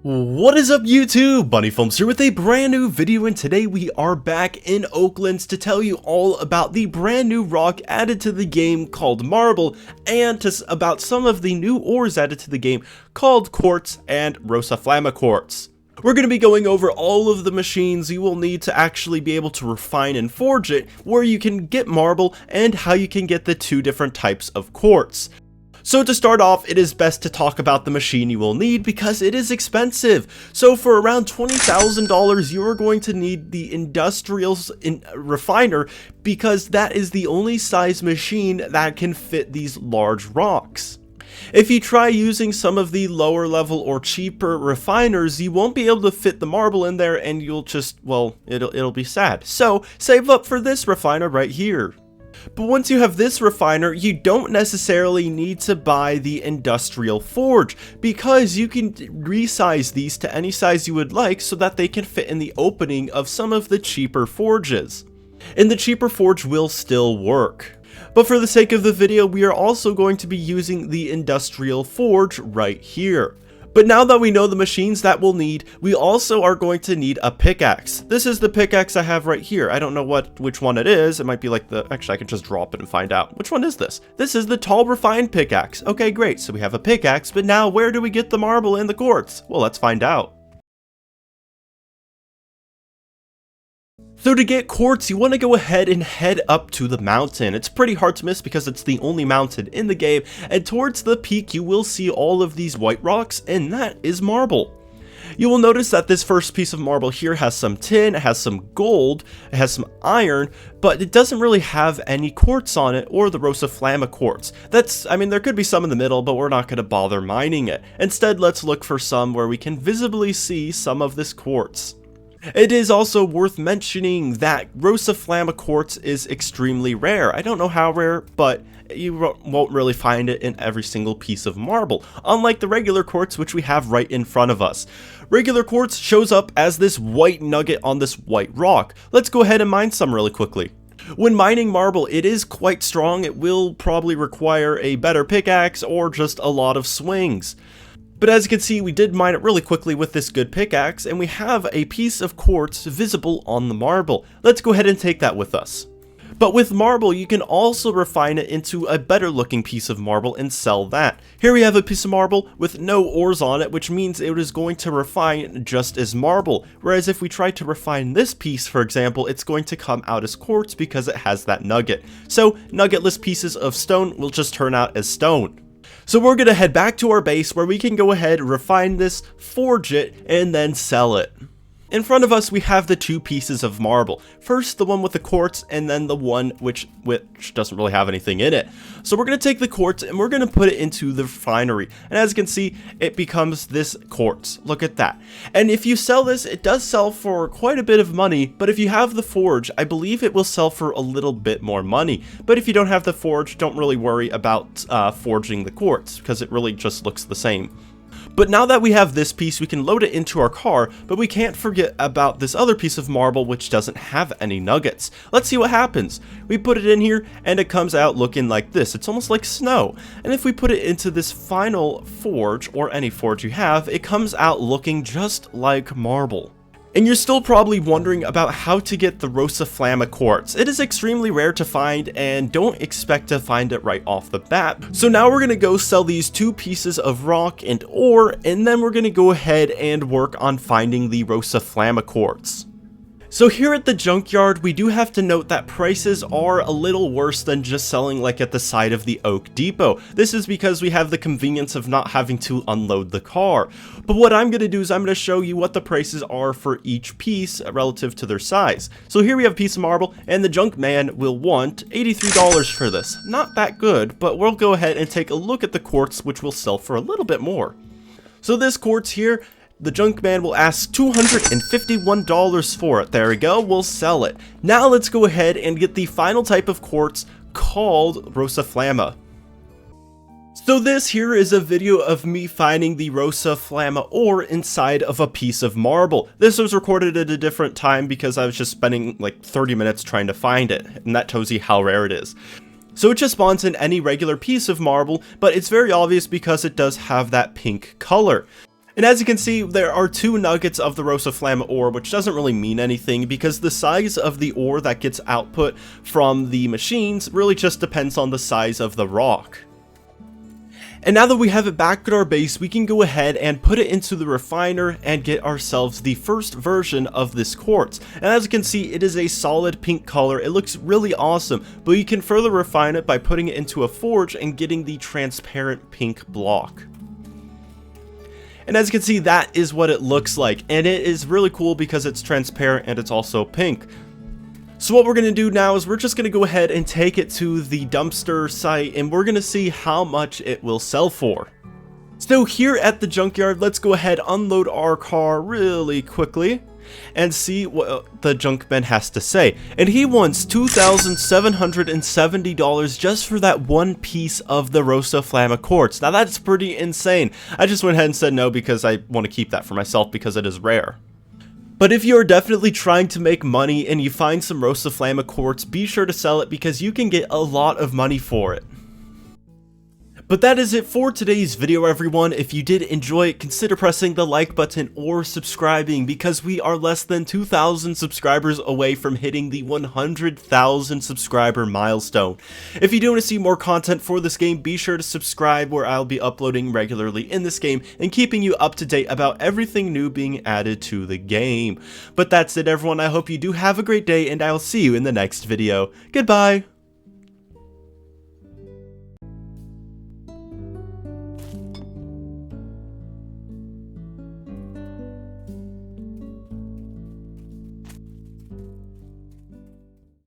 What is up YouTube? Bunny Films here with a brand new video, and today we are back in Oaklands to tell you all about the brand new rock added to the game called marble, and about some of the new ores added to the game called quartz and rosa flama quartz. We're going to be going over all of the machines you will need to actually be able to refine and forge it, where you can get marble, and how you can get the two different types of quartz. So to start off, it is best to talk about the machine you will need because it is expensive. So for around $20,000, you are going to need the industrial refiner because that is the only size machine that can fit these large rocks. If you try using some of the lower level or cheaper refiners, you won't be able to fit the marble in there and you'll just, well, it'll be sad. So save up for this refiner right here. But once you have this refiner, you don't necessarily need to buy the industrial forge because you can resize these to any size you would like so that they can fit in the opening of some of the cheaper forges. And the cheaper forge will still work. But for the sake of the video, we are also going to be using the industrial forge right here. But now that we know the machines that we'll need, we also are going to need a pickaxe. This is the pickaxe I have right here. I don't know which one it is. It might be like actually I can just drop it and find out. Which one is this? This is the tall refined pickaxe. Okay, great. So we have a pickaxe, but now where do we get the marble and the quartz? Well, let's find out. So to get quartz, you want to go ahead and head up to the mountain. It's pretty hard to miss because it's the only mountain in the game, and towards the peak you will see all of these white rocks, and that is marble. You will notice that this first piece of marble here has some tin, it has some gold, it has some iron, but it doesn't really have any quartz on it or the rosa flama quartz. I mean, there could be some in the middle, but we're not going to bother mining it. Instead, let's look for some where we can visibly see some of this quartz. It is also worth mentioning that rosa flama quartz is extremely rare. I don't know how rare, but you won't really find it in every single piece of marble, unlike the regular quartz which we have right in front of us. Regular quartz shows up as this white nugget on this white rock. Let's go ahead and mine some really quickly. When mining marble, it is quite strong. It will probably require a better pickaxe or just a lot of swings. But as you can see, we did mine it really quickly with this good pickaxe, and we have a piece of quartz visible on the marble. Let's go ahead and take that with us. But with marble, you can also refine it into a better looking piece of marble and sell that. Here we have a piece of marble with no ores on it, which means it is going to refine just as marble. Whereas if we try to refine this piece, for example, it's going to come out as quartz because it has that nugget. So nuggetless pieces of stone will just turn out as stone. So we're going to head back to our base where we can go ahead, refine this, forge it, and then sell it. In front of us we have the two pieces of marble. First the one with the quartz, and then the one which doesn't really have anything in it. So we're going to take the quartz and we're going to put it into the refinery. And as you can see, it becomes this quartz. Look at that. And if you sell this, it does sell for quite a bit of money. But if you have the forge, I believe it will sell for a little bit more money. But if you don't have the forge, don't really worry about forging the quartz because it really just looks the same. But now that we have this piece, we can load it into our car, but we can't forget about this other piece of marble which doesn't have any nuggets. Let's see what happens. We put it in here and it comes out looking like this. It's almost like snow. And if we put it into this final forge, or any forge you have, it comes out looking just like marble. And you're still probably wondering about how to get the rosa flama quartz. It is extremely rare to find, and don't expect to find it right off the bat. So now we're going to go sell these two pieces of rock and ore, and then we're going to go ahead and work on finding the rosa flama quartz. So here at the junkyard, we do have to note that prices are a little worse than just selling like at the side of the Oak Depot. This is because we have the convenience of not having to unload the car. But what I'm going to do is I'm going to show you what the prices are for each piece relative to their size. So here we have a piece of marble, and the junk man will want $83 for this. Not that good, but we'll go ahead and take a look at the quartz, which will sell for a little bit more. So this quartz here, the junk man will ask $251 for it. There we go, we'll sell it. Now let's go ahead and get the final type of quartz called rosa flama. So this here is a video of me finding the rosa flama ore inside of a piece of marble. This was recorded at a different time because I was just spending like 30 minutes trying to find it, and that tells you how rare it is. So it just spawns in any regular piece of marble, but it's very obvious because it does have that pink color. And as you can see, there are 2 nuggets of the rosa flama ore, which doesn't really mean anything because the size of the ore that gets output from the machines really just depends on the size of the rock. And now that we have it back at our base, we can go ahead and put it into the refiner and get ourselves the first version of this quartz. And as you can see, it is a solid pink color. It looks really awesome, but you can further refine it by putting it into a forge and getting the transparent pink block. And as you can see, that is what it looks like, and it is really cool because it's transparent and it's also pink. So what we're going to do now is we're just going to go ahead and take it to the dumpster site, and we're going to see how much it will sell for. So here at the junkyard, let's go ahead, unload our car really quickly and see what the junkman has to say. And he wants $2,770 just for that one piece of the rosa flama quartz. Now that's pretty insane. I just went ahead and said no because I want to keep that for myself because it is rare. But if you are definitely trying to make money and you find some rosa flama quartz, be sure to sell it because you can get a lot of money for it. But that is it for today's video, everyone. If you did enjoy it, consider pressing the like button or subscribing because we are less than 2,000 subscribers away from hitting the 100,000 subscriber milestone. If you do want to see more content for this game, be sure to subscribe where I'll be uploading regularly in this game and keeping you up to date about everything new being added to the game. But that's it, everyone. I hope you do have a great day and I'll see you in the next video. Goodbye!